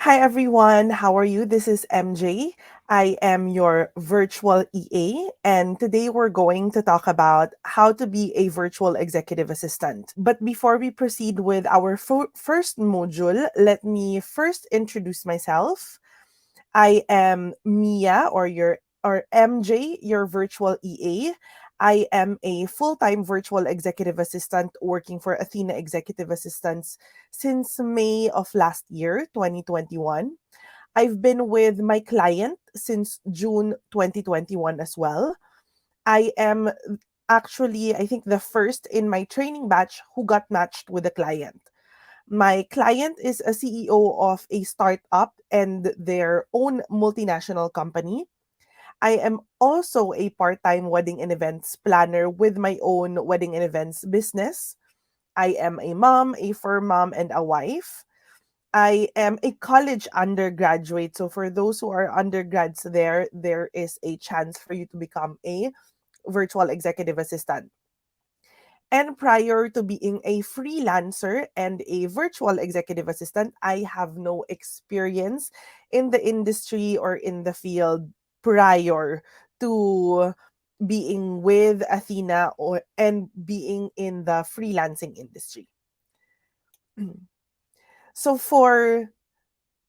Hi everyone, how are you? This is MJ. I am your virtual EA, and today we're going to talk about how to be a virtual executive assistant. But before we proceed with our first module, let me first introduce myself. I am Mia or MJ, your virtual EA. I am a full-time virtual executive assistant working for Athena Executive Assistants since May of last year, 2021. I've been with my client since June 2021 as well. I am actually, I think, the first in my training batch who got matched with a client. My client is a CEO of a startup and their own multinational company. I am also a part time wedding and events planner with my own wedding and events business. I am a mom, a fur mom, and a wife. I am a college undergraduate. So, for those who are undergrads there is a chance for you to become a virtual executive assistant. And prior to being a freelancer and a virtual executive assistant, I have no experience in the industry or in the field prior to being with Athena or and being in the freelancing industry. So for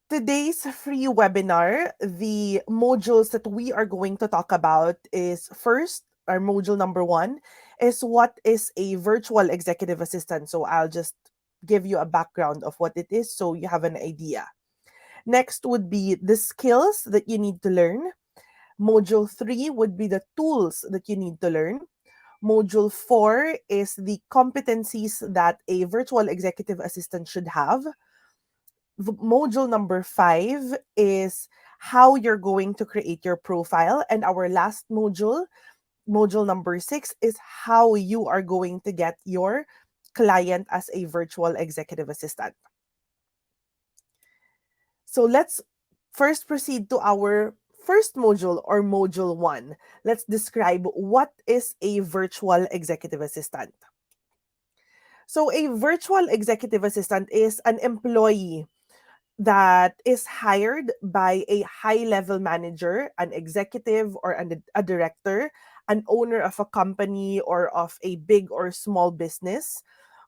today's free webinar, the modules that we are going to talk about is first, our module number one is what is a virtual executive assistant. So I'll just give you a background of what it is so you have an idea. Next would be the skills that you need to learn. Module three would be the tools that you need to learn. Module four is the competencies that a virtual executive assistant should have. Module number five is how you're going to create your profile. And our last module, module number six, is how you are going to get your client as a virtual executive assistant. So let's first proceed to our first module or module one. Let's describe what is a virtual executive assistant. So, a virtual executive assistant is an employee that is hired by a high level manager, an executive or a director, an owner of a company or of a big or small business.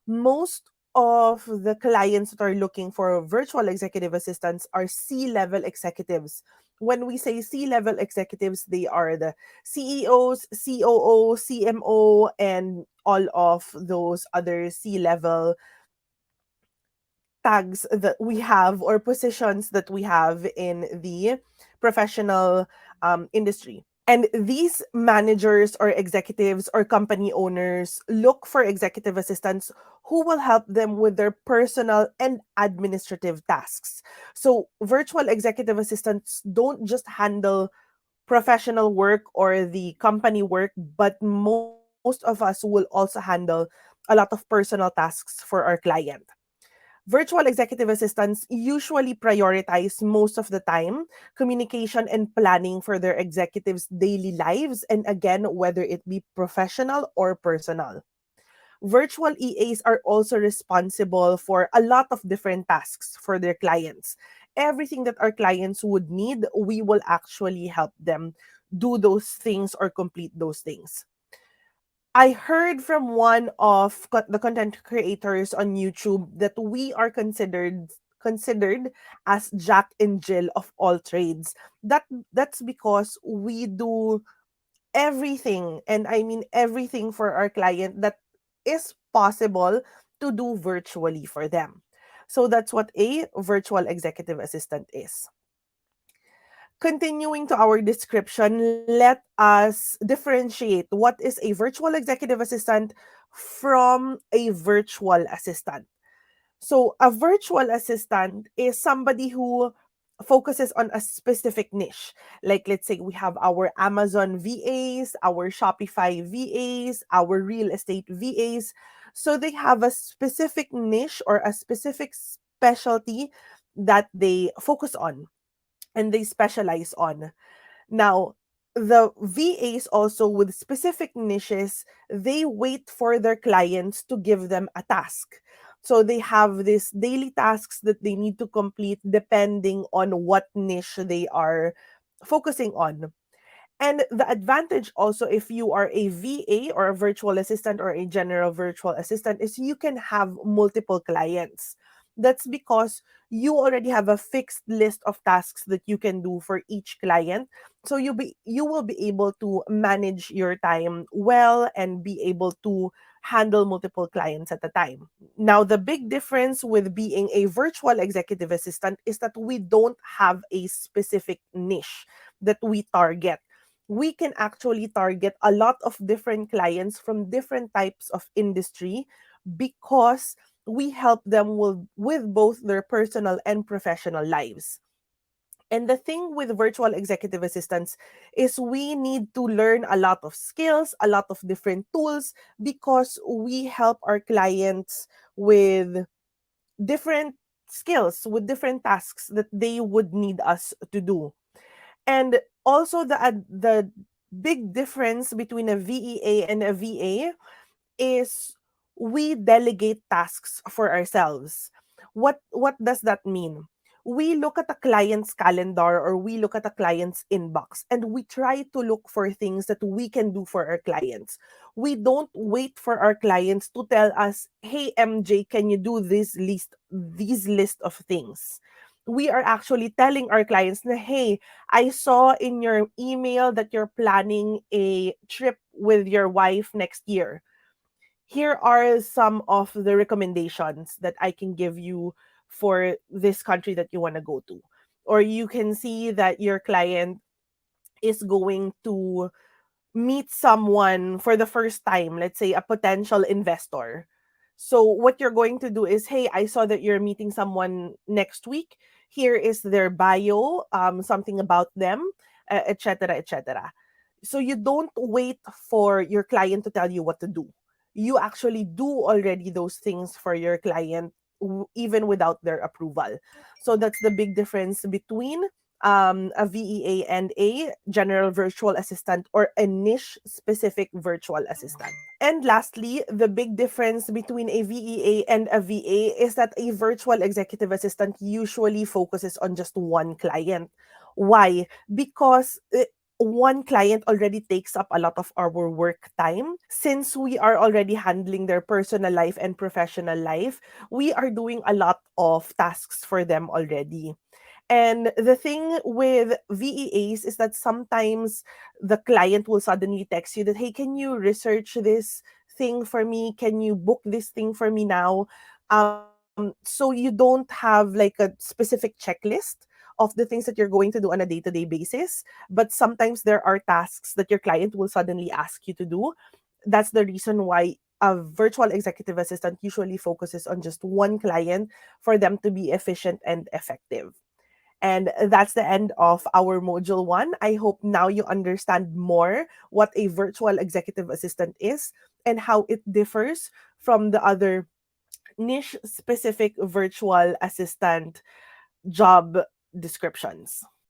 Most of the clients that are looking for virtual executive assistants are C level executives. When we say C level executives, they are the CEOs, COO, CMO, and all of those other C level tags that we have or positions that we have in the professional industry. And these managers or executives or company owners look for executive assistants who will help them with their personal and administrative tasks. So, virtual executive assistants don't just handle professional work or the company work, but most of us will also handle a lot of personal tasks for our client. Virtual executive assistants usually prioritize most of the time communication and planning for their executives' daily lives, and again, whether it be professional or personal. Virtual EAs are also responsible for a lot of different tasks for their clients. Everything that our clients would need, we will actually help them do those things or complete those things. I heard from one of the content creators on YouTube that we are considered as Jack and Jill of all trades. That's because we do everything, and I mean everything for our client that is possible to do virtually for them. So that's what a virtual executive assistant is. Continuing to our description, let us differentiate what is a virtual executive assistant from a virtual assistant. So, a virtual assistant is somebody who focuses on a specific niche. Like, let's say we have our Amazon VAs, our Shopify VAs, our real estate VAs. So, they have a specific niche or a specific specialty that they focus on and they specialize on. Now, the VAs also with specific niches, they wait for their clients to give them a task. So they have these daily tasks that they need to complete depending on what niche they are focusing on. And the advantage also, if you are a VA or a virtual assistant or a general virtual assistant, is you can have multiple clients. That's because you already have a fixed list of tasks that you can do for each client. So you will be able to manage your time well and be able to handle multiple clients at a time. Now, the big difference with being a virtual executive assistant is that we don't have a specific niche that we target. We can actually target a lot of different clients from different types of industry because we help them with both their personal and professional lives. And the thing with virtual executive assistants is we need to learn a lot of skills, a lot of different tools, because we help our clients with different skills, with different tasks that they would need us to do. And also the big difference between a VEA and a VA is we delegate tasks for ourselves. What does that mean? We look at a client's calendar or we look at a client's inbox and we try to look for things that we can do for our clients. We don't wait for our clients to tell us, "Hey MJ, can you do this list of things?" We are actually telling our clients na, "Hey, I saw in your email that you're planning a trip with your wife next year. Here are some of the recommendations that I can give you for this country that you want to go to." Or you can see that your client is going to meet someone for the first time, let's say a potential investor. So what you're going to do is, "Hey, I saw that you're meeting someone next week. Here is their bio, something about them, etc., etc." So you don't wait for your client to tell you what to do. You actually do already those things for your client even without their approval. So that's the big difference between a VEA and a general virtual assistant or a niche specific virtual assistant. And lastly, the big difference between a VEA and a VA is that a virtual executive assistant usually focuses on just one client. Why? Because one client already takes up a lot of our work time. Since we are already handling their personal life and professional life, we are doing a lot of tasks for them already. And the thing with VEAs is that sometimes the client will suddenly text you that, "Hey, can you research this thing for me? Can you book this thing for me now?" So you don't have like a specific checklist of the things that you're going to do on a day-to-day basis, but sometimes there are tasks that your client will suddenly ask you to do. That's the reason why a virtual executive assistant usually focuses on just one client for them to be efficient and effective. And that's the end of our module one. I hope now you understand more what a virtual executive assistant is and how it differs from the other niche specific virtual assistant job descriptions.